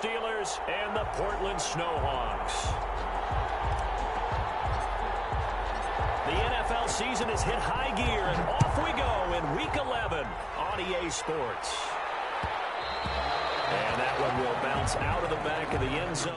Steelers and the Portland Snowhawks. The NFL season has hit high gear, and off we go in Week 11 on EA Sports. And that one will bounce out of the back of the end zone.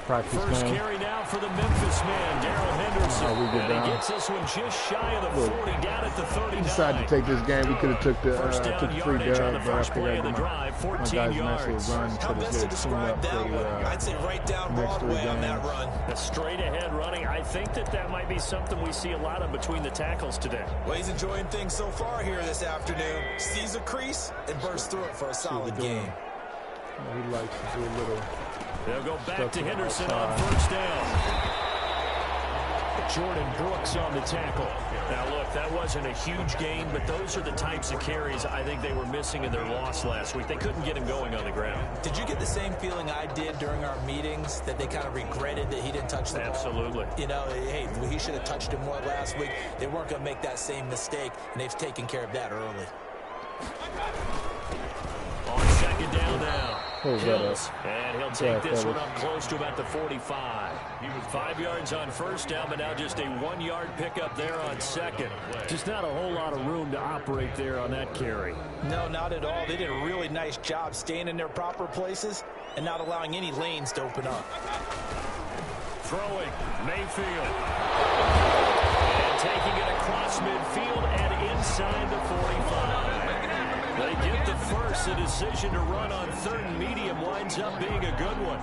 Practice First game. carry now for the Memphis man, Darrell Henderson. And he gets this one just shy of the 40, down at the 39. Decided to take this game. We could have took the free dub, but I figured my guys nice run. How best to describe that one? I'd say right down Broadway on that run. The straight ahead running. I think that might be something we see a lot of between the tackles today. Well, he's enjoying things so far here this afternoon. Sees a crease and bursts through it for a solid game. He likes to do a little. They'll go back to Henderson on first down. Jordan Brooks on the tackle. Now, look, that wasn't a huge gain, but those are the types of carries I think they were missing in their loss last week. They couldn't get him going on the ground. Did you get the same feeling I did during our meetings, that they kind of regretted that he didn't touch the ball? Absolutely. You know, hey, he should have touched him more last week. They weren't going to make that same mistake, and they've taken care of that early. On second down now. Hills, and he'll take this one up close to about the 45. He was 5 yards on first down, but now just a 1-yard pickup there on second. Just not a whole lot of room to operate there on that carry. No, not at all. They did a really nice job staying in their proper places and not allowing any lanes to open up. Throwing, Mayfield. And taking it across midfield and inside the 45. They get the first. The decision to run on third and medium winds up being a good one.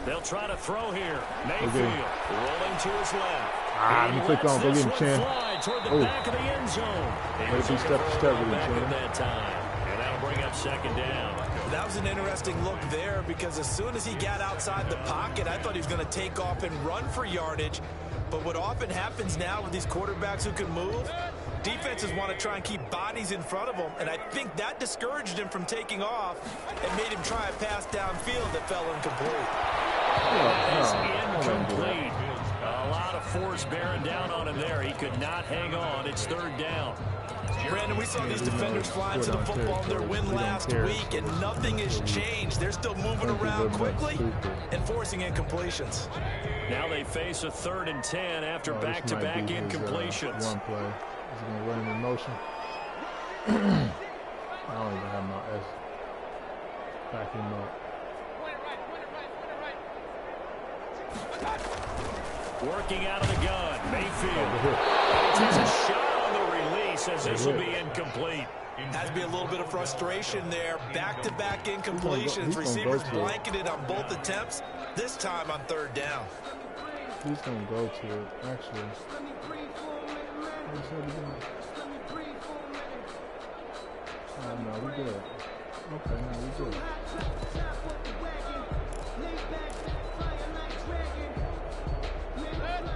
They'll try to throw here. Mayfield rolling to his left. Let me click on. Go get him, Chin. Toward the back of the end zone. Maybe step with him, Chin. That time. And that'll bring up second down. That was an interesting look there, because as soon as he got outside the pocket, I thought he was going to take off and run for yardage. But what often happens now with these quarterbacks who can move, defenses want to try and keep bodies in front of them, and I think that discouraged him from taking off and made him try a pass downfield that fell incomplete. Incomplete. A lot of force bearing down on him there. He could not hang on. It's third down. Brandon, we saw these defenders flying to the football in their win last week, and nothing has changed. They're still moving around quickly and forcing incompletions. Now they face a 3rd and 10 after back-to-back incompletions. One play. He's going to run him in motion. I don't even have my S. Back him up. Working out of the gun, Mayfield takes a shot on the release as this will be incomplete. Has to be a little bit of frustration there. Back-to-back incompletions. Receivers blanketed on both attempts, this time on third down. He's going to go to it, actually. Oh, no, we good. Okay, no, we good.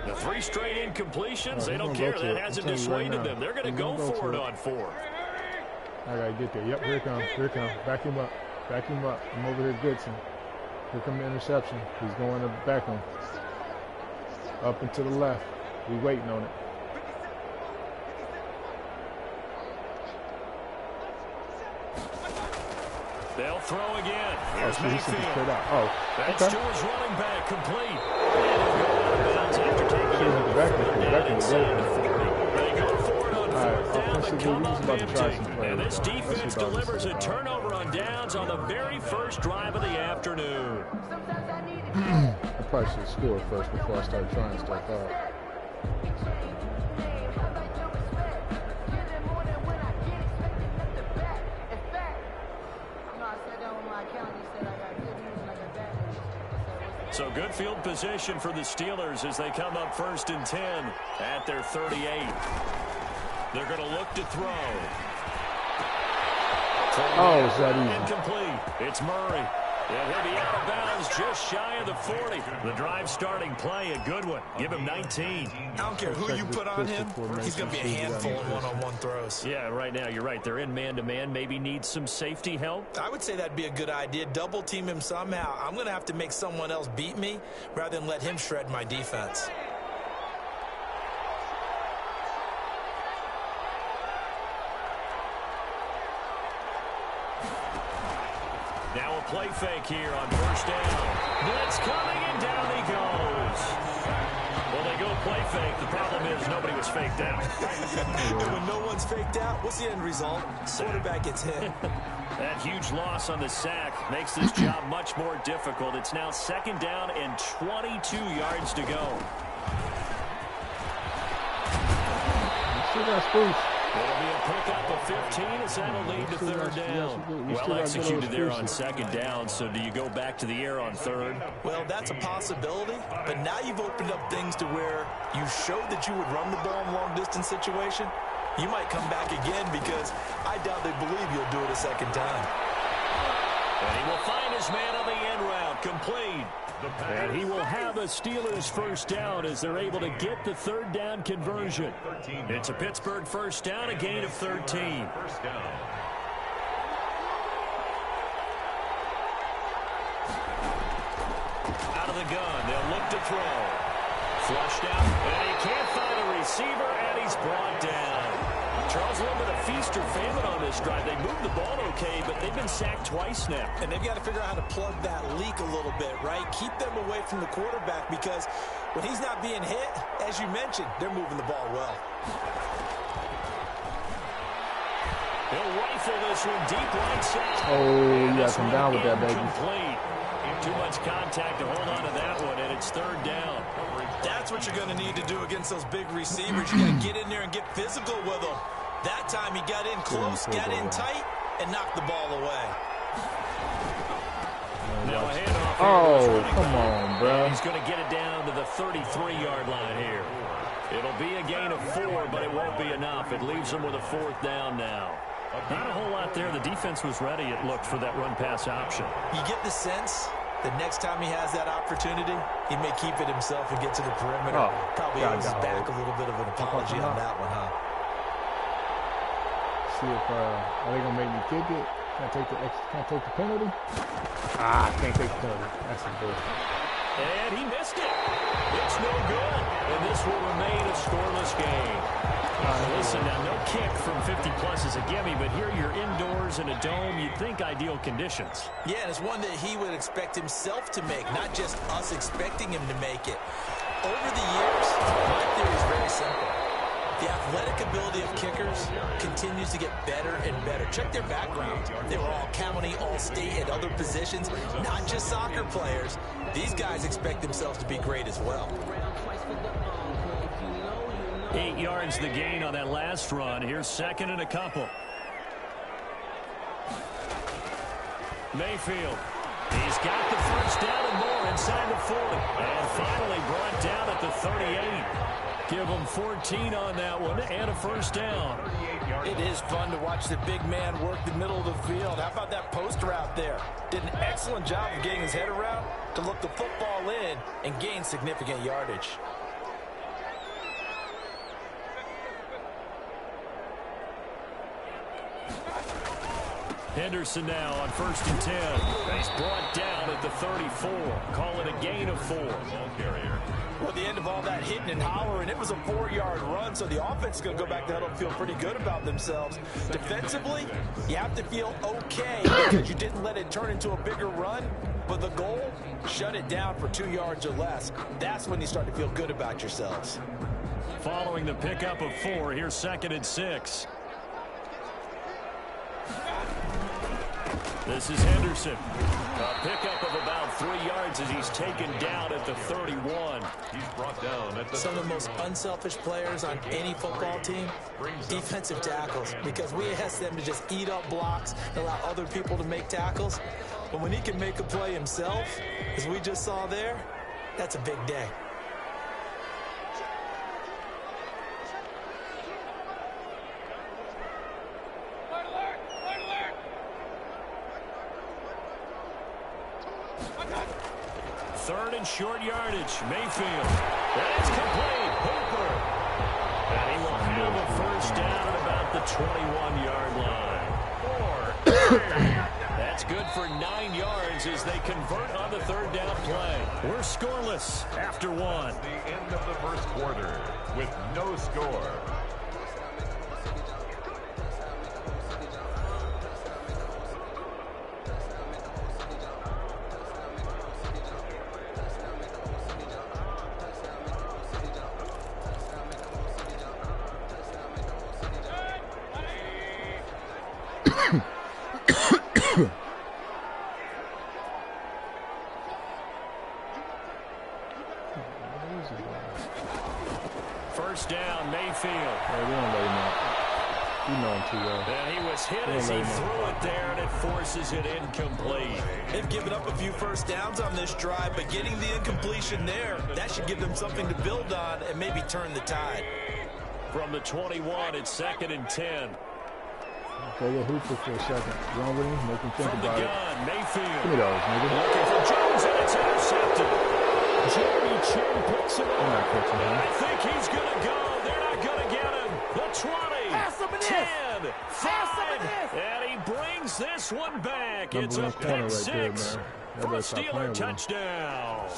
The 3 straight incompletions, they don't care. That hasn't dissuaded them. They're going to go for it on 4th. I got to get there. Yep, here it comes. Here it comes. Back him up. Back him up. I'm over here, Goodson. Here comes the interception. He's going to back him. Up and to the left. We waiting on it. They'll throw again. Here's Mayfield. That's to his running back, complete. And he'll go out of bounds after taking it back inside the 40. They go for it on 4th down, but come up empty. And this defense delivers a turnover on downs on the very first drive of the afternoon. I probably should score first before I start trying stuff out. field position for the Steelers as they come up 1st and 10 at their 38. They're going to look to throw. Oh, is that easy? Incomplete. It's Murray. He'll be out of bounds just shy of the 40. The drive starting play, a good one. Give him 19. I don't care who you put on him. He's going to be a handful in one-on-one throws. Yeah, right now, you're right. They're in man-to-man. Maybe needs some safety help. I would say that'd be a good idea. Double team him somehow. I'm going to have to make someone else beat me rather than let him shred my defense. Now a play fake here on 1st down. Blitz coming, and down he goes. Well, they go play fake. The problem is nobody was faked out. And when no one's faked out, what's the end result? Quarterback gets hit. That huge loss on the sack makes this job much more difficult. It's now 2nd down and 22 yards to go. Still got Spruce. It'll be a pickup of 15 as that'll lead to 3rd down. Well executed there on 2nd down, so do you go back to the air on 3rd? Well, that's a possibility, but now you've opened up things to where you showed that you would run the ball in a long-distance situation. You might come back again because I doubt they believe you'll do it a 2nd time. And he will find his man on the end route, complete. And he will have a Steelers 1st down as they're able to get the 3rd down conversion. It's a Pittsburgh 1st down, a gain of 13. Out of the gun, they'll look to throw. Flushed out, and he can't find a receiver, and he's brought down. Charles, a little bit of feast or famine on this drive. They moved the ball okay, but they've been sacked twice now. And they've got to figure out how to plug that leak a little bit, right? Keep them away from the quarterback because when he's not being hit, as you mentioned, they're moving the ball well. He'll rifle this one deep right side. Oh, you got to come down with that, baby. Complete. Too much contact to hold on to that one, and it's 3rd down. That's what you're going to need to do against those big receivers. You got to get in there and get physical with them. That time he got in close, got in tight, and knocked the ball away. Now a handoff. Oh, come on, bro. He's going to get it down to the 33-yard line here. It'll be a gain of 4, but it won't be enough. It leaves them with a 4th down now. Not a whole lot there. The defense was ready, it looked, for that run-pass option. You get the sense the next time he has that opportunity, he may keep it himself and get to the perimeter. Probably owes his back a little bit of an apology on that one, huh? See if are they gonna make me kick it? Can I take the penalty? I can't take the penalty. That's a good. And he missed it. It's no good. And this will remain a scoreless game. Listen, now no kick from 50-plus is a gimme, but here you're indoors in a dome. You'd think ideal conditions. Yeah, and it's one that he would expect himself to make, not just us expecting him to make it. Over the years, my theory is very simple. The athletic ability of kickers continues to get better and better. Check their background. They were all county, all state, at other positions, not just soccer players. These guys expect themselves to be great as well. 8 yards the gain on that last run. Here's 2nd and a couple. Mayfield. He's got the 1st down and more inside the 40. And finally brought down at the 38. Give him 14 on that one and a 1st down. It is fun to watch the big man work the middle of the field. How about that post route there? Did an excellent job of getting his head around to look the football in and gain significant yardage. Henderson now on 1st and 10. He's brought down at the 34. Call it a gain of 4. Well, at the end of all that hitting and hollering, it was a 4-yard run, so the offense is going to go back to huddle and feel pretty good about themselves. Defensively, you have to feel okay because you didn't let it turn into a bigger run, but the goal, shut it down for 2 yards or less. That's when you start to feel good about yourselves. Following the pickup of 4, here's 2nd and 6. This is Henderson. A pickup of about 3 yards as he's taken down at the 31. He's brought down at the Some of the most unselfish players on any football team, defensive tackles, because we ask them to just eat up blocks and allow other people to make tackles. But when he can make a play himself, as we just saw there, that's a big day. Third and short yardage. Mayfield. That's complete. Hooper. And he will have a first down at about the 21-yard line. That's good for 9 yards as they convert on the third down play. We're scoreless after one. The end of the first quarter with no score. First down, Mayfield. Hey, we don't let him out. You know him too well. And he was hit as he threw it there, and it forces it incomplete. They've given up a few first downs on this drive, but getting the incompletion there, that should give them something to build on and maybe turn the tide. From the 21, it's 2nd and 10. Go get Hooper for a second. Run with him, make him think From about the it. gun, Mayfield. Give me those, nigga. Looking for Jones, and it's intercepted. Jeremy Chin picks it I'm not up. catching him. I think he's going to go. They're not going to get him. The 20, 10, 5, and he brings this one back. It's a pick six for a Steeler touchdown.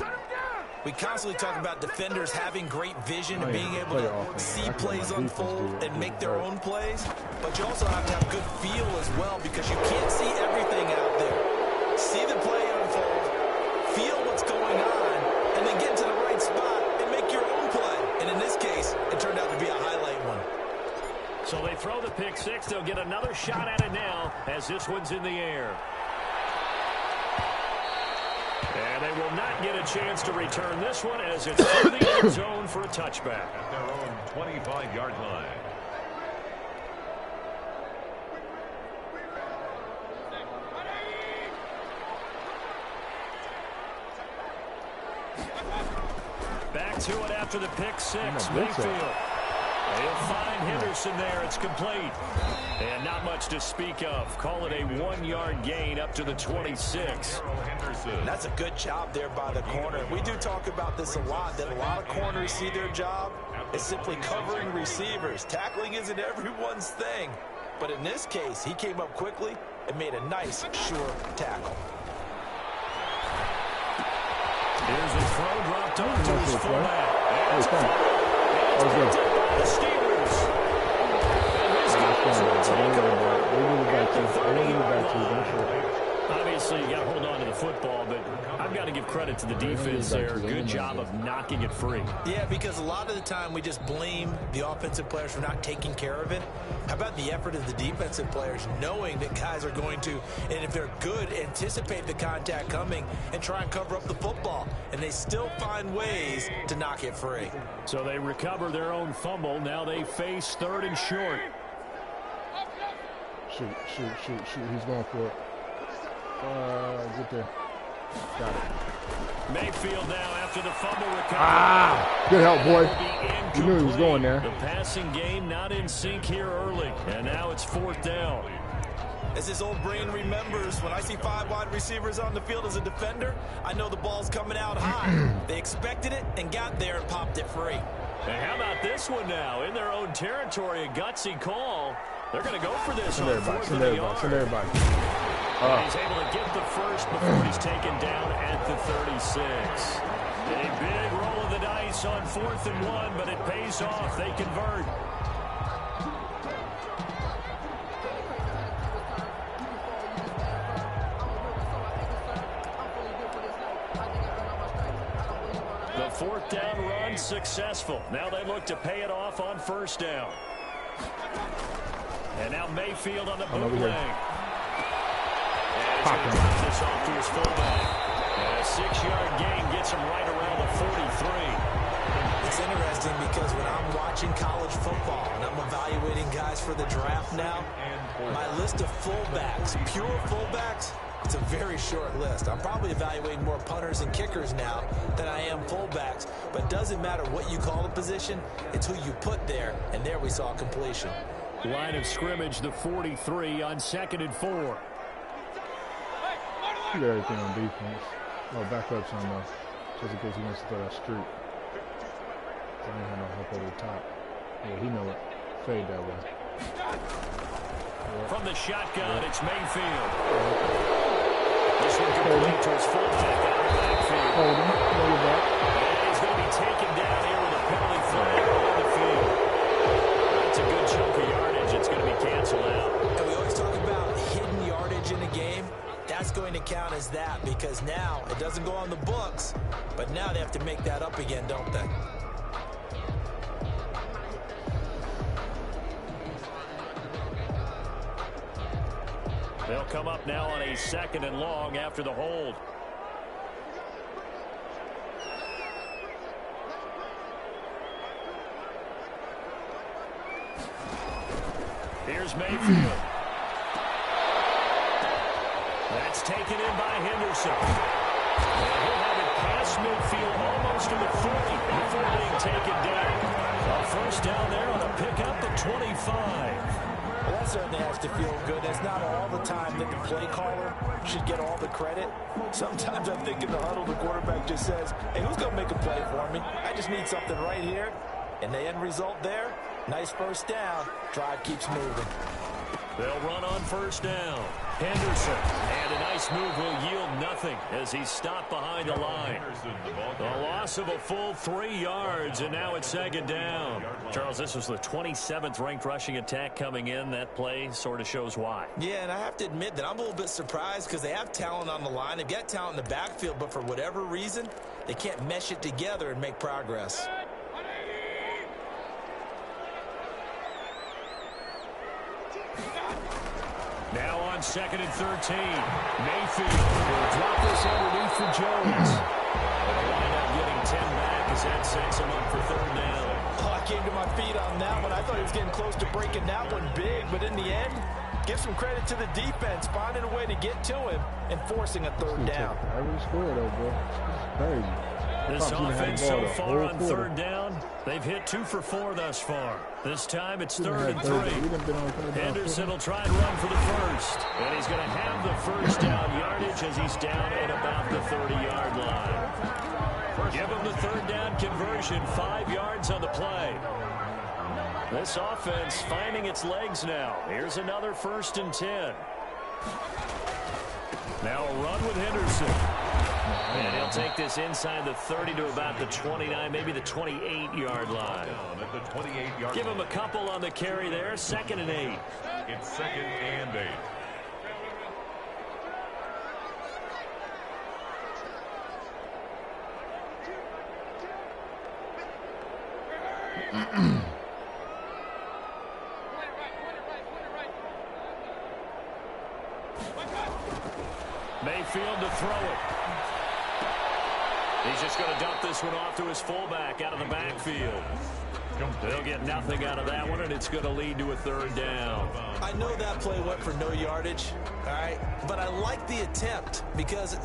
We constantly talk about defenders having great vision and being able to see plays unfold and make their own plays. But you also have to have good feel as well because you can't see everything out there. See the play unfold, feel what's going on, and then get to the right spot and make your own play. And in this case, it turned out to be a highlight one. So they throw the pick six. They'll get another shot at it now as this one's in the air. And they will not get a chance to return this one as it's in the end zone for a touchback. At their own 25-yard line. Back to it after the pick six. Mayfield. They'll find Henderson there. It's complete. And not much to speak of. Call it a 1-yard gain up to the 26. That's a good job there by the corner. We do talk about this a lot, that a lot of corners see their job as simply covering receivers. Tackling isn't everyone's thing. But in this case, he came up quickly and made a nice, sure tackle. Here's a throw dropped off to his fullback. That was good. The Steelers. Obviously, you got to hold on to the football, but I've got to give credit to the defense there. Good job of knocking it free. Yeah, because a lot of the time we just blame the offensive players for not taking care of it. How about the effort of the defensive players knowing that guys are going to, and if they're good, anticipate the contact coming and try and cover up the football. And they still find ways to knock it free. So they recover their own fumble. Now they face 3rd and short. Shoot. He's going for it. Get there. Got it. Mayfield now after the fumble recovery. Good help, boy. You knew he was going there. The passing game not in sync here early. And now it's 4th down. As his old brain remembers, when I see 5 wide receivers on the field as a defender, I know the ball's coming out high. They expected it and got there and popped it free. And how about this one now? In their own territory, a gutsy call. They're going to go for this on 4th and a yard. Send everybody. And he's able to get the first before he's taken down at the 36. A big roll of the dice on 4th and 1, but it pays off. They convert. The 4th down run successful. Now they look to pay it off on 1st down. And now Mayfield on the bootleg. And he's going to drop this off to his fullback. And a 6-yard gain gets him right around the 43. It's interesting because when I'm watching college football and I'm evaluating guys for the draft now, my list of fullbacks, pure fullbacks, It's a very short list. I'm probably evaluating more punters and kickers now than I am fullbacks. But it doesn't matter what you call the position. It's who you put there. And there we saw completion. Line of scrimmage, the 43 on 2nd and 4. He got everything on defense. Oh, backups on the, just in case he wants to throw that streak. I don't have no help over the top. Yeah, he know it. Fade that way. From the shotgun, it's Mayfield. This one complete to his fullback out of the backfield. Hold him. Hold him back. And he's going to be taken down here with a penalty flag on the field. That's a good chunk of yardage. It's going to be canceled out. And we always talk about hidden yardage in a game. That's going to count as that because now it doesn't go on the books, but now they have to make that up again, don't they? They'll come up now on a 2nd and long after the hold. Here's Mayfield. That's taken in by Henderson. And he'll have it past midfield almost to the 40 before being taken down. A first down there on a pickup at 25. Well, that certainly has to feel good. It's not all the time that the play caller should get all the credit. Sometimes I think in the huddle, the quarterback just says, hey, who's going to make a play for me? I just need something right here. And the end result there, nice first down. Drive keeps moving. They'll run on first down. Henderson. And a nice move will yield nothing as he's stopped behind the line. The loss of a full 3 yards, and now it's 2nd down. Charles, this was the 27th ranked rushing attack coming in. That play sort of shows why. Yeah, and I have to admit that I'm a little bit surprised because they have talent on the line. They've got talent in the backfield, but for whatever reason, they can't mesh it together and make progress. Now on 2nd and 13. Mayfield will drop this underneath for Jones. They'll wind up getting 10 back as that sets him up for 3rd down. Oh, I came to my feet on that one. I thought he was getting close to breaking that one big, but in the end, give some credit to the defense, finding a way to get to him and forcing a 3rd down. I really scored though, bro. It's crazy. This offense so far on 3rd down, they've hit 2 for 4 thus far. This time it's 3rd and 3. Henderson will try and run for the first. And he's going to have the first down yardage as he's down at about the 30-yard line. Give him the 3rd down conversion, 5 yards on the play. This offense finding its legs now. Here's another 1st and 10. Now a run with Henderson. And he'll take this inside the 30 to about the 29, maybe the 28-yard line. Give him a couple on the carry there. 2nd and 8. It's 2nd and 8. Mayfield to throw it. He's just going to dump this one off to his fullback out of the backfield. They'll get nothing out of that one, and it's going to lead to a 3rd down. I know that play went for no yardage, all right, but I like the attempt because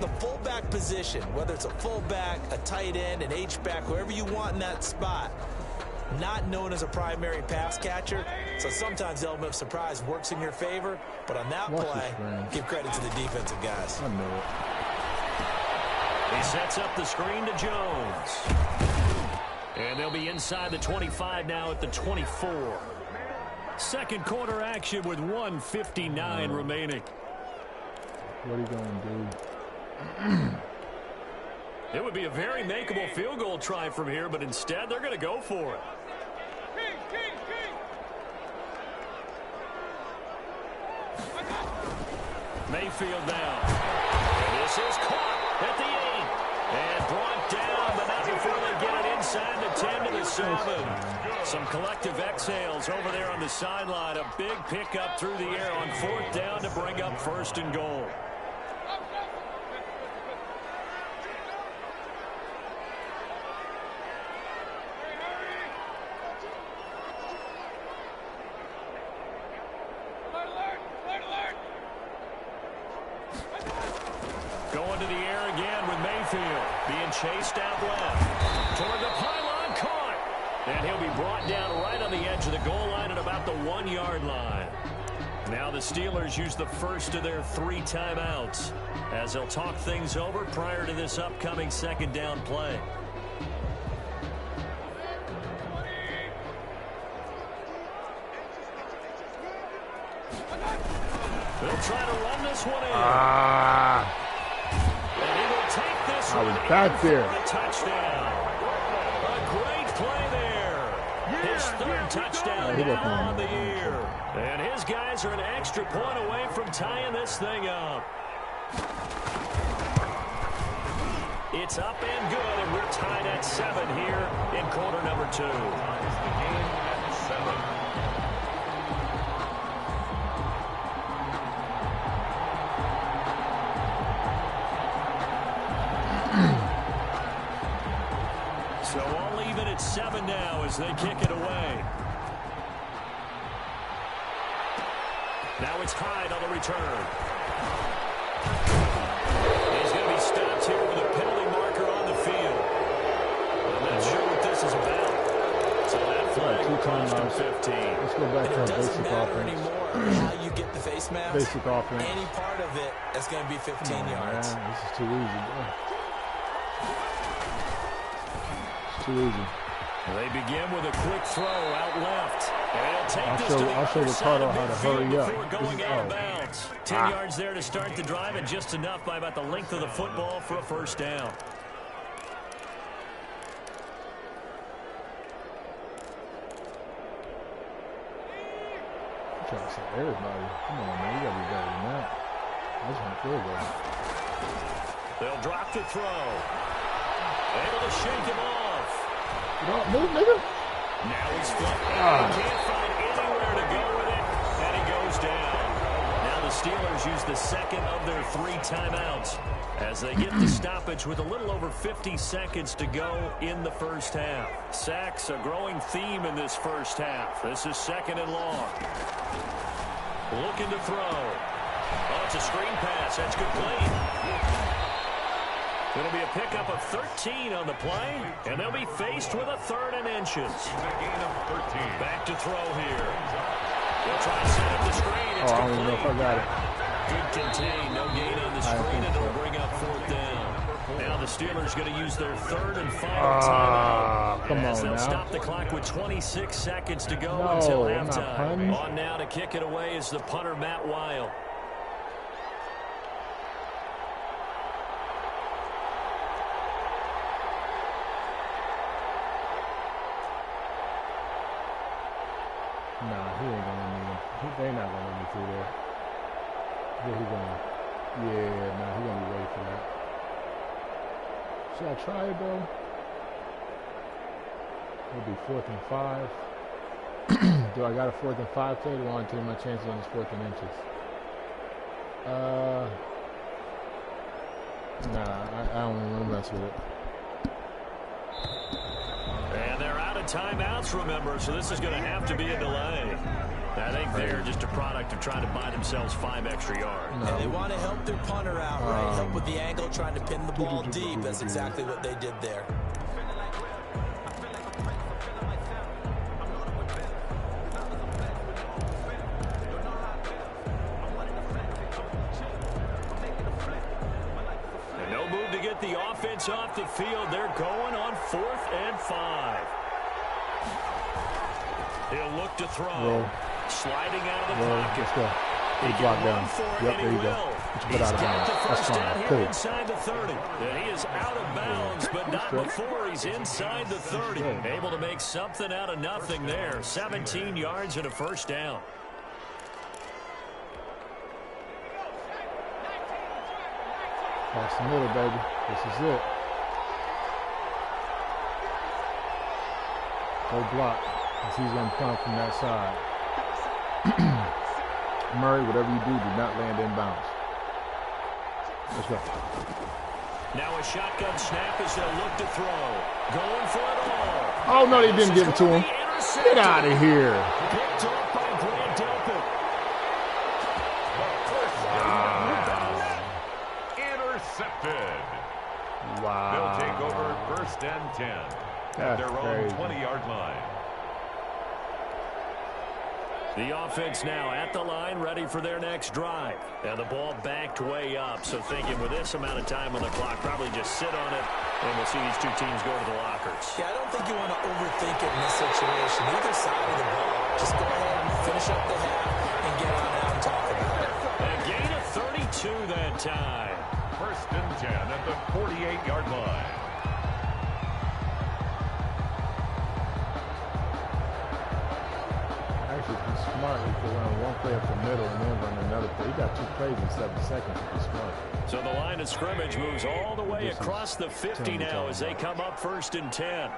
the fullback position, whether it's a fullback, a tight end, an H-back, whoever you want in that spot, not known as a primary pass catcher, so sometimes the element of surprise works in your favor, but on that play, give credit to the defensive guys. I know it. He sets up the screen to Jones. And they'll be inside the 25 now at the 24. 2nd quarter action with 1:59 remaining. What are you going to do? It would be a very makeable field goal try from here, but instead they're going to go for it. Mayfield down. And this is caught at the 8. And brought down, but not before they get it inside the 10 to the 7. Some collective exhales over there on the sideline. A big pickup through the air on 4th down to bring up 1st and goal. into the air again with Mayfield being chased out left. Toward the pylon, caught. And he'll be brought down right on the edge of the goal line at about the 1-yard line. Now the Steelers use the first of their 3 timeouts as they'll talk things over prior to this upcoming second down play. They'll try to run this one in. And he will take this one back there. For a touchdown. A great play there. His 3rd touchdown now on the year. And his guys are an extra point away from tying this thing up. It's up and good, and we're tied at 7 here in quarter number 2. So all even at 7 now as they kick it away. Now it's Hyde on the return. He's going to be stopped here with a penalty marker on the field. I'm not sure what this is about. So that flag will cost him 15. Let's go back to our basic offense. Anymore how you get the face mask. Basic offense. Any part of it, that's going to be 15 yards. Man, this is too easy. It's too easy. They begin with a quick throw out left. And I'll show Ricardo how to hurry up. Going out of bounds. 10 yards there to start the drive, and just enough by about the length of the football for a first down. I'm trying to say everybody. Come on, man. You got to be better than that. I just want to feel good. They'll drop the throw. Able to shake him off. Move, nigga. Now he's flipped. He can't find anywhere to go with it, and he goes down. Now the Steelers use the second of their 3 timeouts as they get the stoppage with a little over 50 seconds to go in the first half. Sacks, a growing theme in this first half. This is 2nd and long. Looking to throw. Oh, it's a screen pass. That's complete. It'll be a pickup of 13 on the play, and they'll be faced with a 3rd and inches. Back to throw here. They'll try to set up the screen. It's I don't even know if I got it. Good contain. No gain on the screen, and it'll bring up 4th down. Now the Steelers going to use their 3rd and final timeout. Come on they'll now. stop the clock with 26 seconds to go until halftime. On now to kick it away is the punter, Matt Weil. Nah, he ain't gonna let me. They not gonna let me through there. Where he going? Yeah, nah, he gonna be ready for that. Should I try it though? It'll be 4th and 5. Do I got a 4th and 5 play? Do I want to take my chances on this 4th and inches? Nah, I don't want to mess with it. And they're out of timeouts, remember, so this is going to have to be a delay. I think they're just a product of trying to buy themselves 5 extra yards. No. And they want to help their punter out, right? Help with the angle, trying to pin the ball deep. That's exactly what they did there. And no move to get the offense off the field. They're going on 4th and 5. He'll look to throw. Roll. Sliding out of the Roll. pocket. Let's go. He blocked down. Yep, there you go. Get your butt out of bounds. That's fine. Cool. Inside the 30. And he is out of bounds, but not before he's inside the 30. Able to make something out of nothing there. 17 yards and a first down. Pass the middle, baby. This is it. Go block, because he's going to come from that side. Murray, whatever you do not land in bounds. Let's go. Now a shotgun snap as they'll look to throw. Going for it all. Oh, no, they didn't give it to him. Get out of here. Picked off by Grant Delpit. Intercepted. First and 10 at their own 20-yard line. The offense now at the line, ready for their next drive. And the ball backed way up, so thinking with this amount of time on the clock, probably just sit on it, and we'll see these two teams go to the lockers. Yeah, I don't think you want to overthink it in this situation. Either side of the ball. Just go ahead and finish up the half and get on out and talk about it. A gain of 32 that time. First and 10 at the 48-yard line. Actually, he's smart. He could run one play up the middle and then run another play. He got 2 plays in 7 seconds. He's smart. So the line of scrimmage moves all the way across the 50 now as they come up first and 10.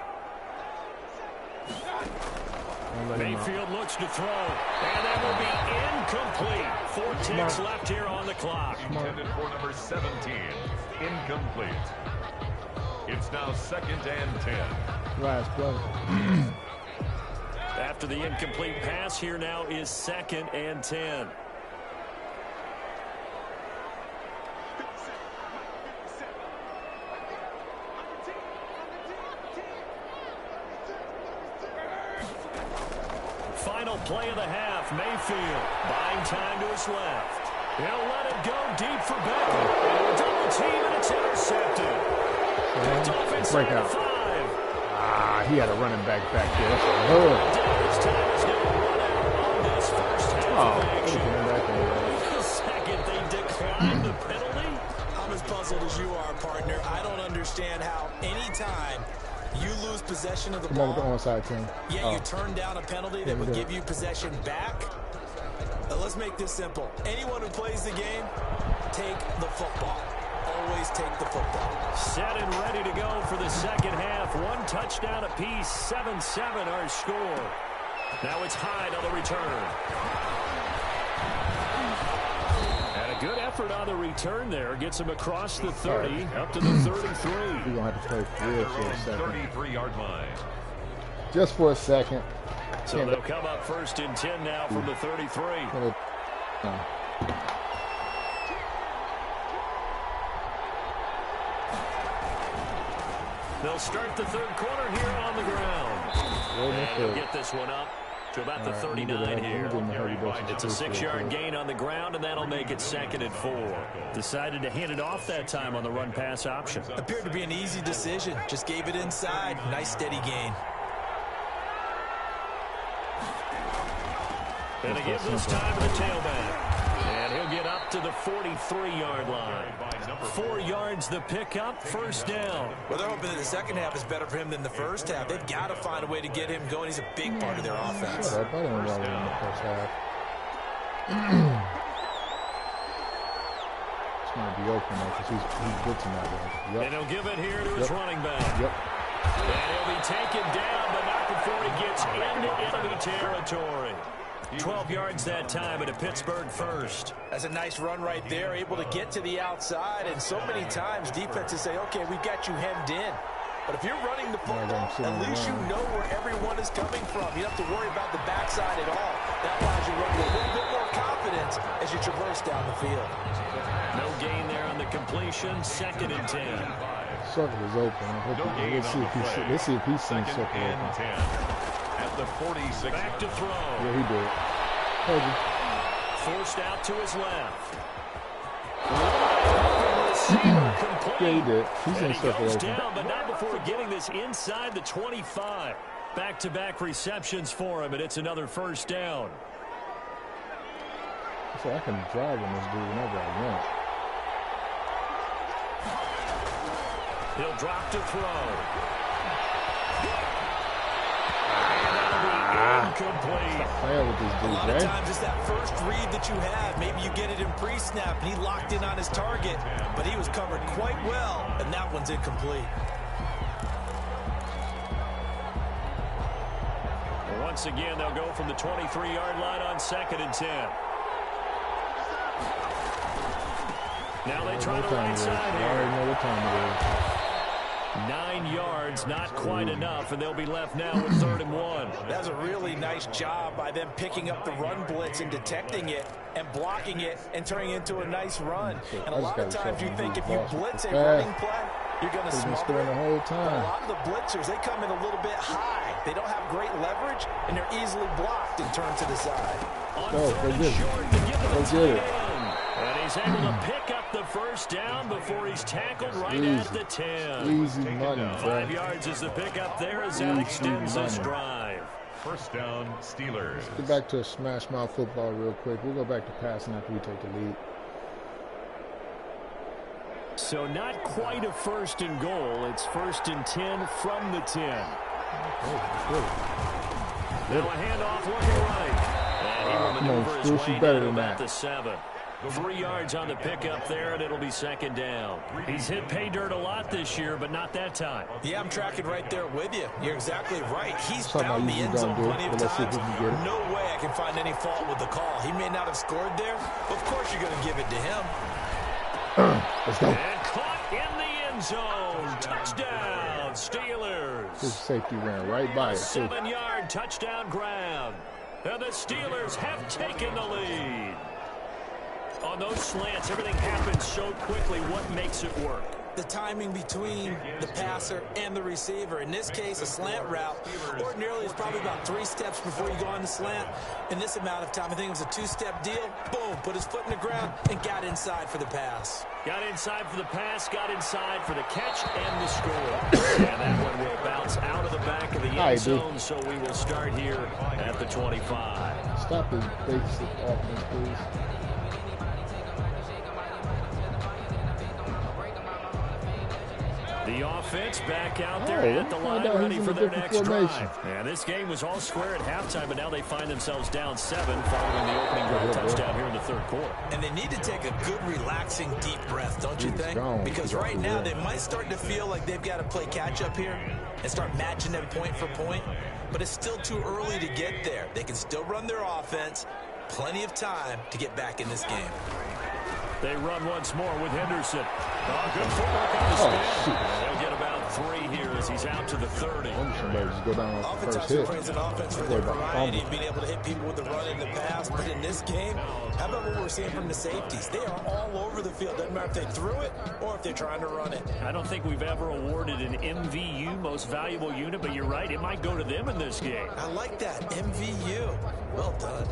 Mayfield looks to throw, and that will be incomplete. 4 ticks left here on the clock. Intended for number 17, incomplete. It's now second and 10. Last play. After the incomplete pass, here now is second and 10. Final play of the half. Mayfield buying time to his left. He'll let it go deep for Beckham. Double team, and it's intercepted. Picked off inside the 5. He had a running back there. That's good. Dallas time is going to run out on this first half of action. The second they decline the penalty. I'm as puzzled as you are, partner. I don't understand how any time you lose possession of the ball, the onside team. Yet you turn down a penalty that would give you possession back. Let's make this simple. Anyone who plays the game, take the football. Always take the football. Set and ready to go for the second half. 1 touchdown apiece. 7-7 our score. Now it's Hyde on the return. And a good effort on the return there. Gets him across the 30 up to the 33. We're going to have to play real for a second. 33-yard line. Just for a second. So they'll come up first and 10 now from the 33. They'll start the third quarter here on the ground. And he'll get this one up to about the 39 here. It's a 6-yard gain on the ground, and that'll make it second and 4. Decided to hand it off that time on the run-pass option. Appeared to be an easy decision. Just gave it inside. Nice steady gain. And he gives this time to the tailback. And he'll get up to the 43-yard line. 4 yards the pickup, first down. Well, they're hoping that the second half is better for him than the first half. They've got to find a way to get him going. He's a big part of their offense. I didn't run in the first half. It's going to be open now because he's blitzing that way. Yep. And he'll give it here to his running back. Yep. And he'll be taken down, but not before he gets into enemy territory. 12 yards that time at a Pittsburgh first. That's a nice run right there, able to get to the outside. And so many times defenses say, okay, we've got you hemmed in. But if you're running the football, at least you know where everyone is coming from. You don't have to worry about the backside at all. That allows you to run with a little bit more confidence as you traverse down the field. No gain there on the completion. Second and 10. Circle is open. Let's see if he's seen circle open. At the 46. Back to throw. Yeah, he did. Forced out to his left. Yeah, he did. He's in circle open. Down, but not before getting this inside the 25. Back-to-back receptions for him, and it's another first down. So I can drive on this dude whenever I want. He'll drop to throw. Incomplete. A lot of times it's that first read that you have. Maybe you get it in pre-snap, and he locked in on his target, but he was covered quite well, and that one's incomplete. Well, once again, they'll go from the 23-yard line on second and 10. Now they try the right side here. I already know what time it is. 9 yards, not quite enough, and they'll be left now with 3rd and 1. That's a really nice job by them picking up the run blitz and detecting it and blocking it and turning it into a nice run. And a lot of times you think if you blitz a running play, you're going to smother the whole time. A lot of the blitzers, they come in a little bit high. They don't have great leverage, and they're easily blocked and turned to the side. Go get it. And he's able to pick up the first down before he's tackled right at the 10. Easy money, 5 yards is the pickup there as that extends this drive. First down, Steelers. Let's get back to a smash mouth football real quick. We'll go back to passing after we take the lead. So not quite a 1st and goal. It's 1st and 10 from the 10. Now a handoff looking right. And he will maneuver his way down to about the 7. 3 yards on the pickup there, and it'll be 2nd down. He's hit pay dirt a lot this year, but not that time. Yeah, I'm tracking right there with you. You're exactly right. He's found the end zone plenty of times. No way I can find any fault with the call. He may not have scored there, but of course you're going to give it to him. Let's go. And caught in the end zone. Touchdown, Steelers. This safety ran right by it. 7-yard touchdown grab. And the Steelers have taken the lead. On those slants, everything happens so quickly. What makes it work? The timing between the passer and the receiver. In this case, a slant route. Ordinarily, it's probably about 3 steps before you go on the slant. In this amount of time, I think it was a 2-step deal. Boom, put his foot in the ground and got inside for the pass. Got inside for the pass, got inside for the catch and the score. And that one will bounce out of the back of the end zone, so we will start here at the 25. Stop his basic offense, please. The offense back out there at the line ready for their next drive. And this game was all square at halftime, but now they find themselves down 7 following the opening drive touchdown here in the 3rd quarter. And they need to take a good, relaxing, deep breath, don't you think? Because right now they might start to feel like they've got to play catch-up here and start matching them point for point. But it's still too early to get there. They can still run their offense. Plenty of time to get back in this game. They run once more with Henderson. Good footwork on the stand. They'll get about 3 here as he's out to the 30. Just go down on the first hit. Praise an offense for their variety of being able to hit people with the run and the pass. But in this game, how about what we're seeing from the safeties? They are all over the field. Doesn't matter if they threw it or if they're trying to run it. I don't think we've ever awarded an MVU, most valuable unit, but you're right. It might go to them in this game. I like that. MVU. Well done.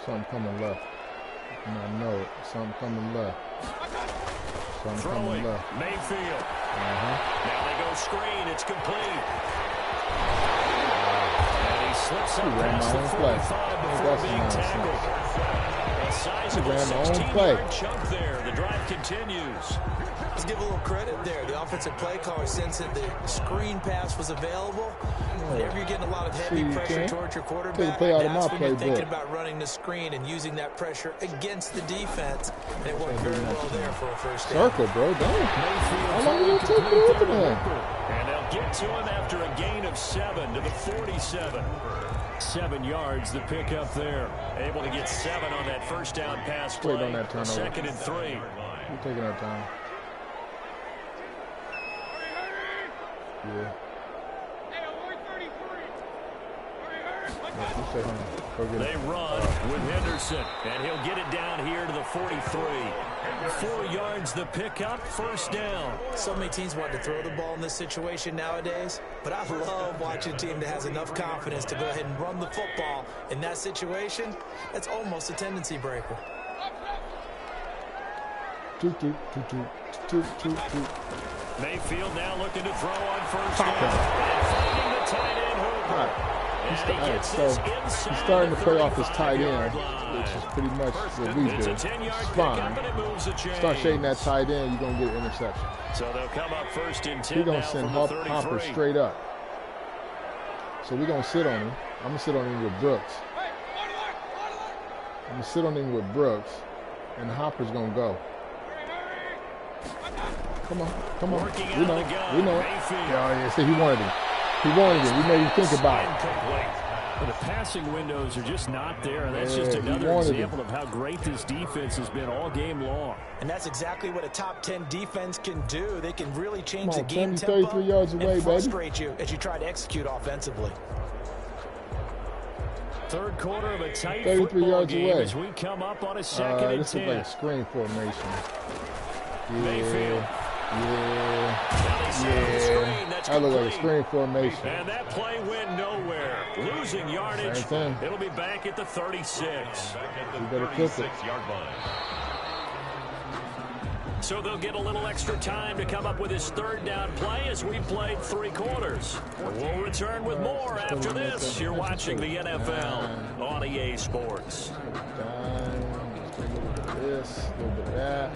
Something coming left. And I know it. Something coming left. Something coming left. Mayfield. Now they go screen. It's complete. And he slips up past the 45 before being tackled. A sizable 16-yard chunk there. The drive continues. Let's give a little credit there. The offensive play caller, since the screen pass was available, whenever you're getting a lot of heavy pressure towards your quarterback, that's when you're thinking about running the screen and using that pressure against the defense. And it worked very well there for a first down. Circle, bro. How long will it take to open that? And they'll get to him after a gain of 7 to the 47. 7 yards, the pickup there. Able to get 7 on that first down pass play. On that turnover. 2nd and 3. We're taking our time. Yeah. They run with Henderson, and he'll get it down here to the 43. 4 yards the pickup, first down. So many teams want to throw the ball in this situation nowadays, but I love watching a team that has enough confidence to go ahead and run the football in that situation. That's almost a tendency breaker. Mayfield now looking to throw on first down. And finding the tight end Hooper. He's starting to play off his tight end, which is pretty much what we do. It's fine. Start shading that tight end, you're going to get an interception. So they'll come up 1st and 10. He's going to send Hopper straight up. So we're going to sit on him. I'm going to sit on him with Brooks. I'm going to sit on him with Brooks, and Hopper's going to go. Come on. We know. Yeah, see, he wanted him. We made him think about it. But the passing windows are just not there, and that's just another example of how great this defense has been all game long. And that's exactly what a top 10 defense can do. They can really change the game 33 yards away, and frustrate you as you try to execute offensively. Third quarter of a tight 33 football yards game away. as we come up on a second and this 10. is like a screen formation. Mayfield. That looks like a screen formation. And that play went nowhere. Losing yardage. Same thing. It'll be back at the 36. You better flip it. So they'll get a little extra time to come up with his third down play as we played 3 quarters. We'll return with more after this. You're watching the NFL on EA Sports. A little bit of this, a little bit of that.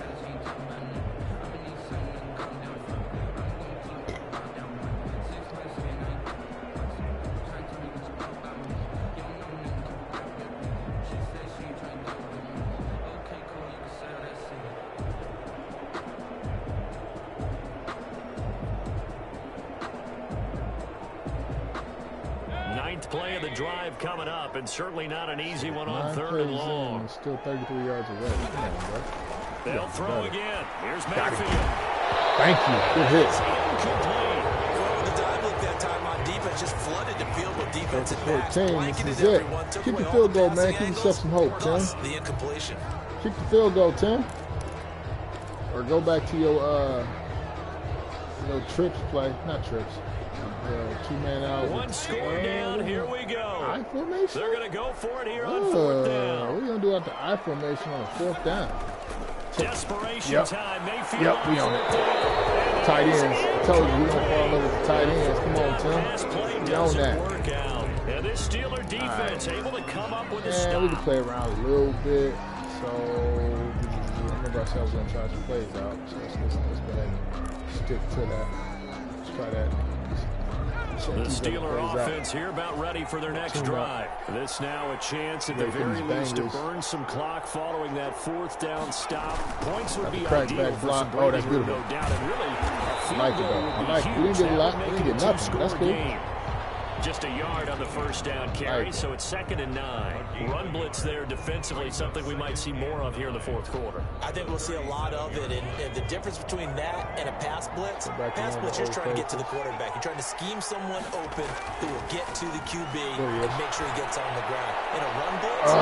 Play of the drive coming up, and certainly not an easy one on 3rd and long. Still 33 yards away. Come on, bro. They'll throw again. Here's Mayfield. Thank you. Good hit. Well, the dive look that time on defense just flooded the field with defensive backs. 14. This is it. Keep the field goal, man. Keep yourself some hope, Tim. The incompletion. Keep the field goal, Tim. Or go back to your trips play. Not trips. 2-man out. One score down. Here we go. I formation. They're going to go for it here on 4th down. What are you going to do after I formation on the 4th down? Desperation time. Mayfield. Yep, we on it. Tight ends. I told you we don't fall in love with the tight ends. Come on, Tim. We on that. Work out. And this Steeler defense able to come up with a stop. We can play around a little bit. So remember I said I was going to try some plays out. So let's go ahead and stick to that. Let's try that. The Steeler offense here about ready for their next drive. This now a chance at the very least to burn some clock following that 4th down stop. Points would be ideal for some breathing room, no doubt. And really, a field goal would be huge. We didn't get a lot. We didn't get nothing. That's cool. Just a yard on the 1st down carry, so it's 2nd and 9. Run blitz there defensively, something we might see more of here in the 4th quarter. I think we'll see a lot of it, and the difference between that and a pass blitz, you're trying to get to the quarterback. You're trying to scheme someone open who will get to the QB and make sure he gets on the ground. In a run blitz,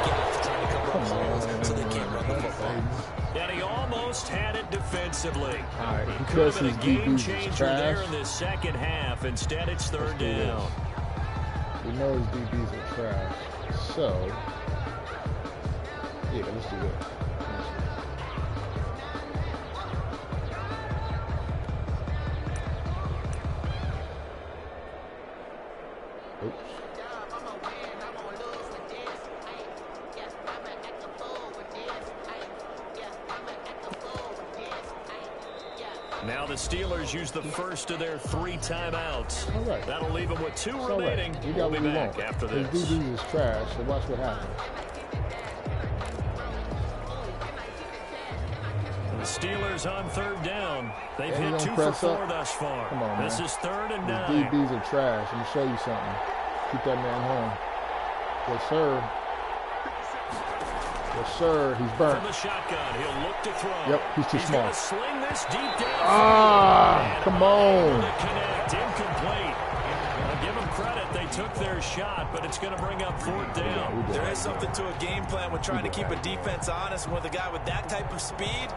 you're trying to cover up so they can't run the football. And he almost had it defensively. Because his game changer there in the 2nd half. Instead, it's 3rd down. We know his DBs are trash. So, yeah, let's do that. Oops. Now the Steelers use the first of their 3 timeouts. All right. That'll leave them with 2 remaining. We'll be back after this. His DB is trash, so watch what happens. The Steelers on 3rd down. They've hit 2 for 4 thus far. Come on, this is 3rd and 9. His DBs are trash. Let me show you something. Keep that man home. Yes, sir. Yes, sir. He's burnt. From the shotgun, he'll look to throw. Yep, he's too small. Sling this deep down. Come on. Connect, incomplete. I'll give them credit. They took their shot, but it's going to bring up 4th down. There is something to a game plan with trying to keep a defense honest. And with a guy with that type of speed,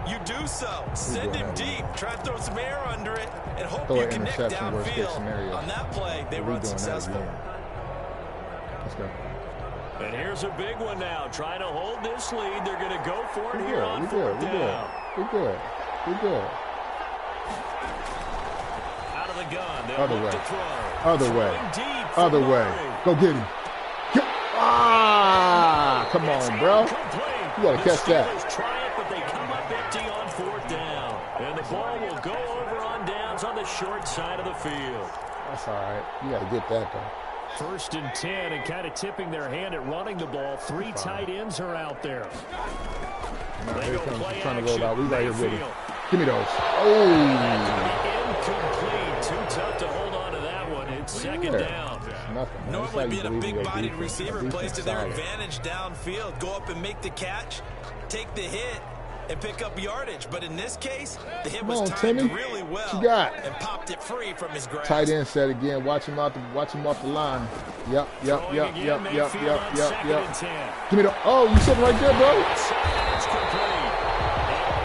you do so. Send him deep. Try to throw some air under it and hope you connect downfield. On that play, they were unsuccessful. Let's go. And here's a big one now. Trying to hold this lead. They're going to go for it here on 4th down. We're good. We're good. Out of the gun. They'll Other look way. to throw. Other way. Other way. Go get him. Come on, bro. You got to catch that. Try it, but they come up empty on 4th down. And the ball will go over on downs on the short side of the field. That's all right. You got to get that, though. 1st and 10, and kind of tipping their hand at running the ball. 3 tight ends are out there. Now, They here go comes play trying to roll out. We right here with him. Mayfield. Give me those. Incomplete. Too tough to hold on to that one. It's 2nd down. Nothing. Normally being a big-bodied receiver plays to their advantage downfield. Go up and make the catch, take the hit, and pick up yardage. But in this case, the hit Come was on, timed Timmy. really well What you got? and popped it free from his grasp. Tight end set again. Watch him off the line. Yep. Give me the. Oh, you sitting right there, bro. It's complete.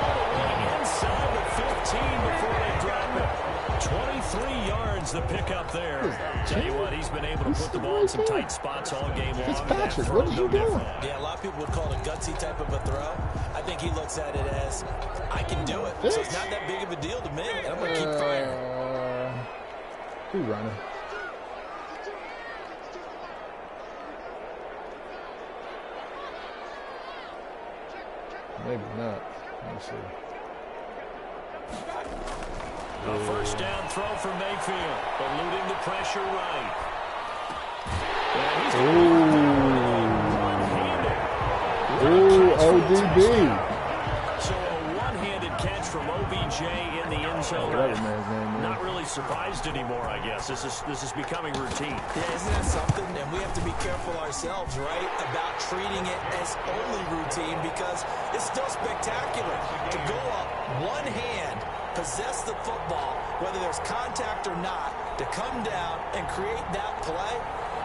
All the way inside the 15 before they drop it. 23 yards the pickup there. Tell you what, he's been able to put the ball in some tight spots all game long. Fitzpatrick, what are you doing? Yeah, a lot of people would call it a gutsy type of a throw. I think he looks at it as, I can do it. So it's not that big of a deal to me. And I'm going to keep firing. Keep running. Maybe not. Let me see. A first down throw for Mayfield, eluding the pressure right. Ooh, ODB. So a one-handed catch from OBJ in the end zone. Not really surprised anymore, I guess. This is becoming routine. Yeah, isn't that something? And we have to be careful ourselves, right, about treating it as only routine, because it's still spectacular to go up one hand, possess the football, whether there's contact or not, to come down and create that play.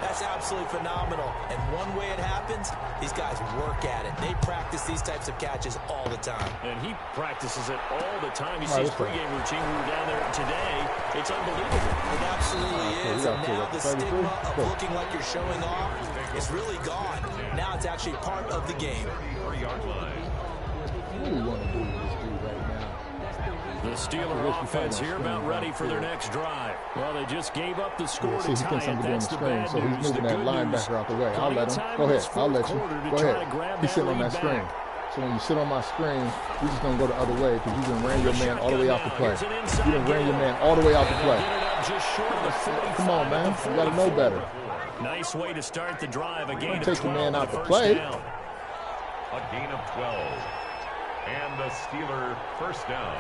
That's absolutely phenomenal. And one way it happens, these guys work at it. They practice these types of catches all the time. And he practices it all the time. You see his pregame routine. We were down there today. It's unbelievable. It absolutely is. And now the stigma of looking like you're showing off is really gone. Now it's actually part of the game. What do you want to do with this dude right now? The Steeler offense here about ready for their next drive. Well, they just gave up the score to tie it. That's the bad so he's news. moving that linebacker out the way. I'll let him. Go ahead. I'll let you. Go ahead. He's sitting on that screen. So when you sit on my screen, you're just going to go the other way because you done ran your man all the way out the play. You done ran your man all the way out the play. Come on, man. You got to know better. Nice way to start the drive. A gain of 12. Take the man out the play. A gain of 12. And the Steeler first down.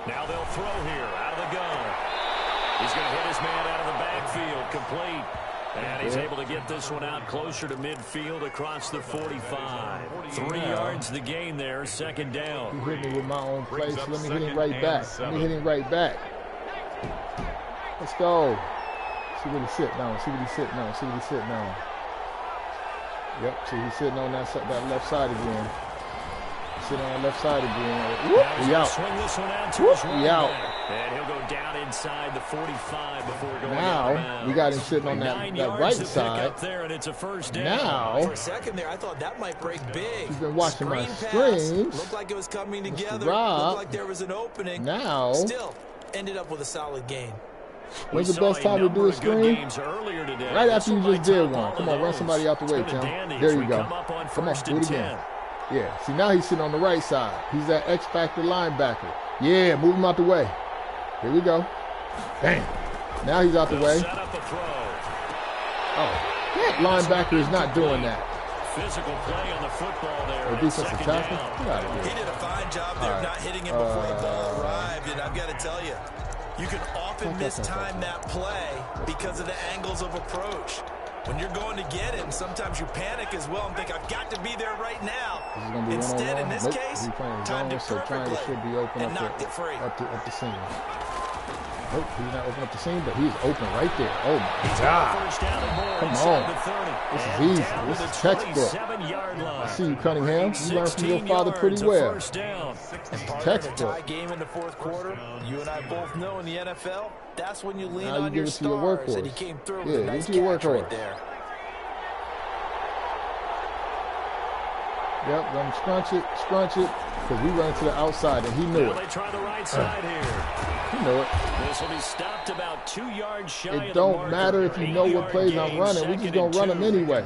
Now they'll throw here out of the gun. He's going to hit his man out of the backfield, complete. And he's able to get this one out closer to midfield across the 45. 3 yards the gain there, second down. He hit me with my own place. Let me hit him right back. Let me hit him right back. Let's go. See what he's sitting on. See what he's sitting on. See what he's sitting on. Yep, see he's sitting on that left side again. Sitting on the left side again. Whoop, he out. Swing this one out to Whoop, his he out. And he'll go down inside the 45 before going now we got him sitting on that right side. There, and it's a first down. Now for a second there, I thought that might break big. He's been watching my screens. screens. Looked like it was coming together. Rob, looked like there was an opening. Now still ended up with a solid gain. When's the best time to do a screen? Right after you just did one. Come on, run somebody out the way, Tim. There you go. Come on, do it again. Yeah, see now he's sitting on the right side. He's that X-Factor linebacker. Yeah, move him out the way. Here we go. Bam. Now he's out the way. Oh, that linebacker is not doing that. Physical play on the football there. The defensive tackle? He did a fine job there of not hitting him before the ball arrived. And I've got to tell you, you can often mistime that play because of the angles of approach. When you're going to get him, sometimes you panic as well and think, I've got to be there right now. Instead, in this case, timed it perfectly and knocked it free. Up the seam. Nope, he's not opening up the seam, but he's open right there. Oh, my God. Come on. This is easy. This is textbook. I see you, Cunningham. You learned from your father pretty well. It's textbook. Game in the fourth quarter. You and I both know in the NFL, that's when you lean on your stars, and he came through with a nice catch right there. Yep, let him scrunch it, because we run to the outside, and he knew it. They try the right side here. He knew it. This will be stopped about 2 yards shy. It don't matter if you know what plays I'm running. We just going to run them anyway.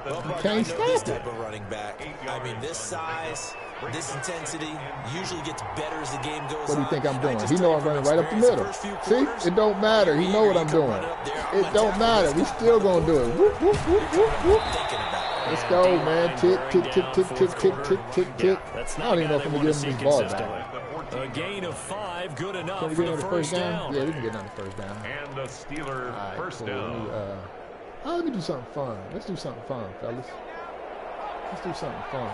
You can't stop this it. type of running back. I mean, this size, this intensity usually gets better as the game goes on. What do you think I'm doing? He know I'm running right up the middle. See? It don't matter. He know what I'm doing. It don't matter. We still going to do it. Whoop, whoop, whoop, whoop, whoop. Let's go, man. Tick, tick, tick, tick, tick, tick, tick, tick, tick. I don't even know if I'm going to give him this ball back. A gain of 5, good enough Can we for get the another first down. Yeah, we can get another first down. And the Steelers All right, first cool. down. Let me do something fun. Let's do something fun, fellas. Let's do something fun.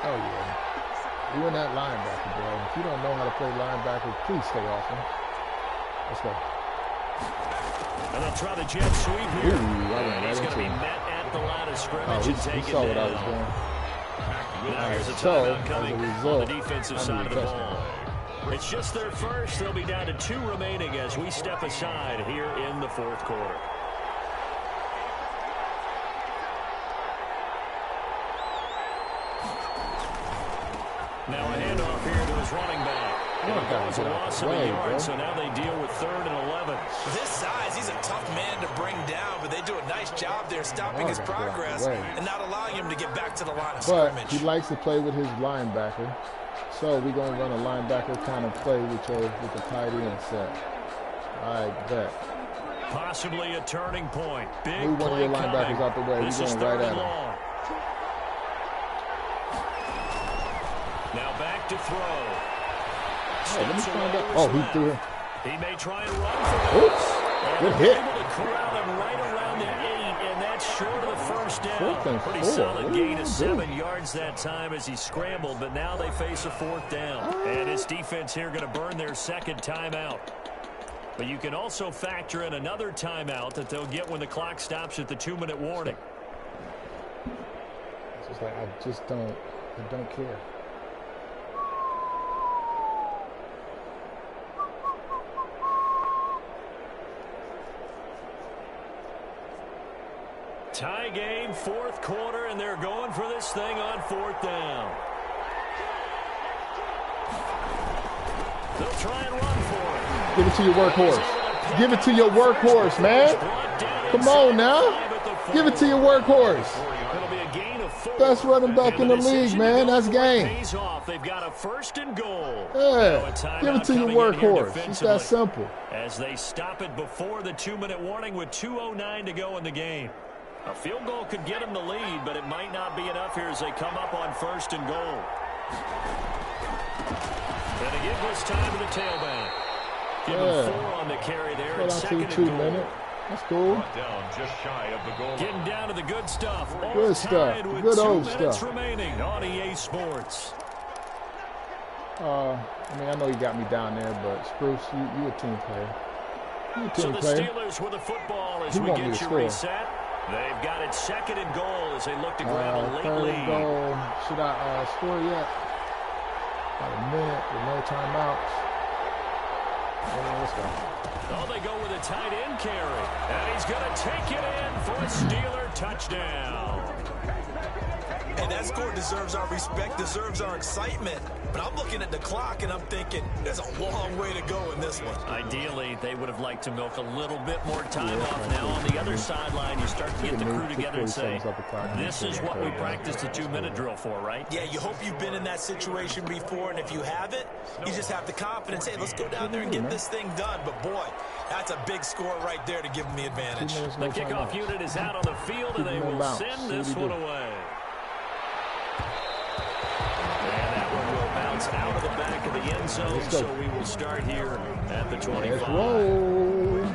Oh, yeah. You in that linebacker, bro. If you don't know how to play linebacker, please stay off him. Let's go. And they'll try the jet sweep here. Ooh, and he's going to be met at the line of scrimmage and taken he saw what I down. was doing. Now here's a So, timeout as coming a on result, the defensive side of the ball. It's just their first. They'll be down to 2 remaining as we step aside here in the fourth quarter. Now a handoff here to his running back. That was a loss of a yard, so now they deal with 3rd and 11. This size, he's a tough man to bring down, but they do a nice job there stopping his progress and not allowing him to get back to the line of scrimmage. But he likes to play with his linebacker, so we're going to run a linebacker kind of play with the tight end set. I bet. Possibly a turning point. Big Move one of your linebackers out the way. We're going right at him. Now back to throw. Hey, let me find out. Oh, he threw it. He may try and run for this. Good hit. Able to corral him right around the 8, and that's short of the first down. Pretty solid gain of 7 yards that time as he scrambled, but now they face a 4th down. And his defense here going to burn their 2nd timeout. But you can also factor in another timeout that they'll get when the clock stops at the 2-minute warning. It's just like I don't care. Tie game, 4th quarter, and they're going for this thing on 4th down. They'll try and run for it. Give it to your workhorse. Give it to your workhorse, man. Come on now. Give it to your workhorse. It'll be a gain of 4. Best running back in the league, man. That's game. They've got a 1st and goal. Yeah. Give it to your workhorse. It's that simple. As they stop it before the 2-minute warning with 2:09 to go in the game. A field goal could get them the lead, but it might not be enough here as they come up on 1st and goal. And they give this time to the tailback. Give him 4 on the carry there. And 2nd and goal. That's cool. Down just shy of the goal. Getting down to the good stuff. Good stuff. Good old stuff. 2 minutes remaining on EA Sports. I mean, I know you got me down there, but Spruce, you a team player. You a team player. So the Steelers with the football as we get you reset. They've got it 2nd and goal as they look to grab a late lead. Goal. Should I score yet? About a minute with no timeouts. Let's go. Oh, they go with a tight end carry. And he's going to take it in for a Steeler touchdown. And that score deserves our respect, deserves our excitement. But I'm looking at the clock, and I'm thinking there's a long way to go in this one. Ideally, they would have liked to milk a little bit more time off. Now, on the other sideline, you start to get the crew together and say, this is what we practiced a 2-minute drill for, right? Yeah, you hope you've been in that situation before, and if you haven't, you just have the confidence, hey, let's go down there and get this thing done. But, boy, that's a big score right there to give them the advantage. The kickoff unit is out on the field, and they will send this one away. Out of the back of the end zone, so we will start here at the 25. Let's roll.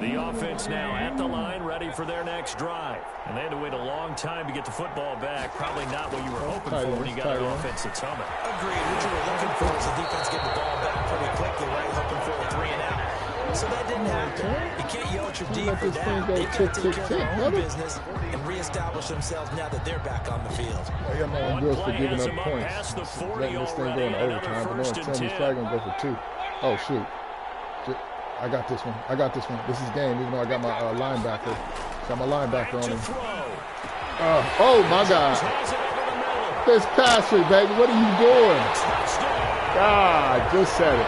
The offense now at the line, ready for their next drive. And they had to wait a long time to get the football back. Probably not what you were hoping for when you got an offense that's humming. Agreed. What you were looking for is the defense getting the ball back pretty quickly, right? Hoping for a 3 and out. So that didn't happen. You can't yell at your D for that. They've got to take care of their own business and reestablish themselves now that they're back on the field. Yeah, man, good for giving up points. Letting this thing go into overtime, but no one's telling me he's probably going to go for 2. Oh, shoot. I got this one. I got this one. This is game, even though I got my linebacker. Got my linebacker on him. Oh, my God. Fitzpatrick, baby. What are you doing? God, just said it.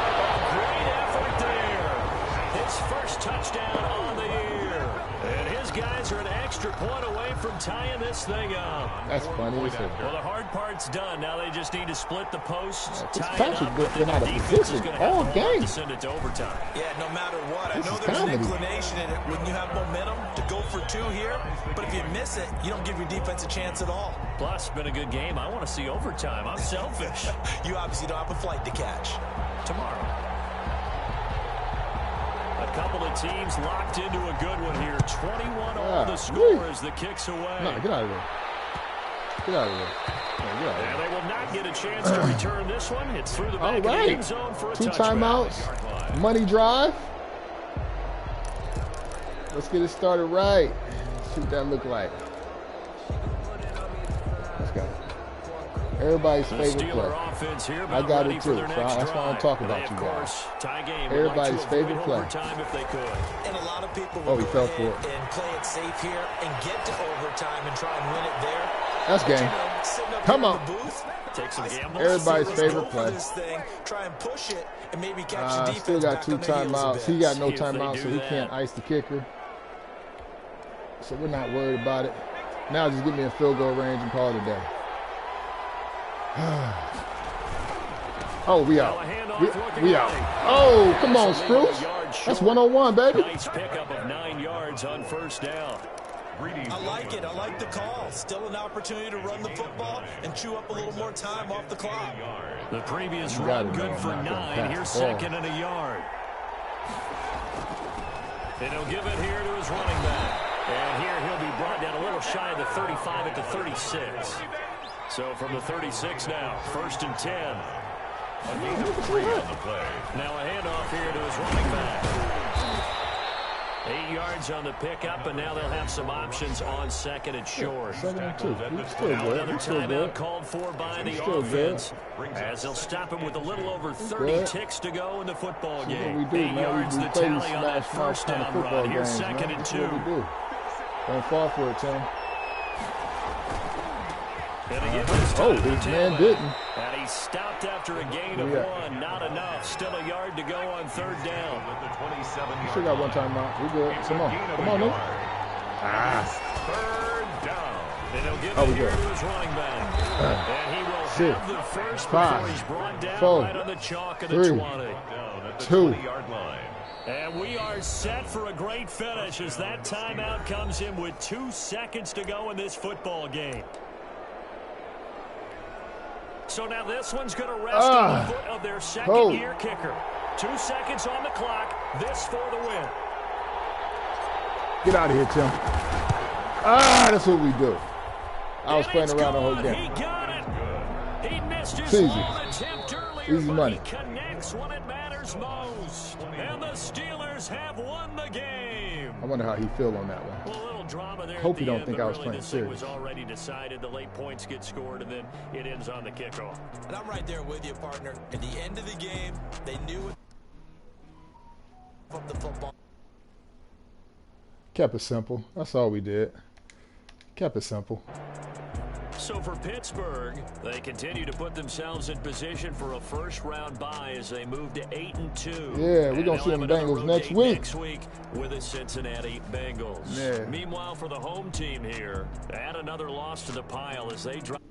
Great effort there. His first touchdown on the year. And his guys are an extra extra point away from tying this thing up. That's funny. Well, the hard part's done. Now they just need to split the posts, tie it up. Been out of position all game. To send it to overtime. Yeah, no matter what. I know there's an inclination in it when you have momentum to go for 2 here, but if you miss it, you don't give your defense a chance at all. Plus, it's been a good game. I want to see overtime. I'm selfish. You obviously don't have a flight to catch. Tomorrow. A couple of teams locked into a good one here. 21 all the score as the kick's away. No, get out of there. Get out of there. And they will not get a chance to return this one. It's through the back of the end zone for a touchback. 2 timeouts. Money drive. Let's get it started right. See what that look like. Let's go. Everybody's favorite play. I got it too, so that's why I'm talking about you guys. Everybody's favorite play. And a lot of people will he fell for it. And play it safe here and get to overtime and try and win it there. That's game. Come on. Take some gambles. Everybody's favorite play. Try and push it and maybe catch the defense. Still got 2 timeouts. He got no timeout, so he can't ice the kicker. So we're not worried about it. Now just give me a field goal range and call it a day. Oh, we out. We out. Oh, come on, Spruce. That's 101, baby. Nice pickup of 9 yards on first down. I like it. I like the call. Still an opportunity to run the football and chew up a little more time off the clock. The previous run good for 9. Here's 2nd and a yard. And he'll give it here to his running back. And here he'll be brought down a little shy of the 35 at the 36. So from the 36 now, 1st and 10. A gain of 3 on the play. Now a handoff here to his running back. 8 yards on the pickup, and now they'll have some options on 2nd and short. 7 and 2. Now another timeout called for by the offense, as they'll stop him with a little over 30 ticks to go in the football game. 8 yards the tally on that first down run. Here's 2nd and 2. Don't fall for it, Tim. Oh, this man didn't. And he stopped after a gain of 1. Not enough. Still a yard to go on 3rd down. Still got 1 timeout. We good. Come on. Come on, Nick. 3rd down. And he'll give it here to his running back. And he will have the first before he's brought down 4, right on the chalk of the 3, 20. 2. And we are set for a great finish as that timeout comes in with 2 seconds to go in this football game. So now this one's going to rest on the foot of their second-year kicker. 2 seconds on the clock. This for the win. Get out of here, Tim. That's what we do. I was playing around the whole game. He got it. He missed his Easy. long attempt earlier, Easy money. He connects when it matters most. And the Steelers have won the game. I wonder how he feel on that one. Well, a little drama there. Hope you don't end, think I was really playing this thing serious. was already decided. The late points get scored, and then it ends on the kickoff. And I'm right there with you, partner. At the end of the game, they knew it from the football. Kept it simple. That's all we did. Kept it simple. So for Pittsburgh, they continue to put themselves in position for a first-round bye as they move to 8-2. Yeah, we're going to see them Bengals next week. Next week with the Cincinnati Bengals. Yeah. Meanwhile, for the home team here, add another loss to the pile as they drop.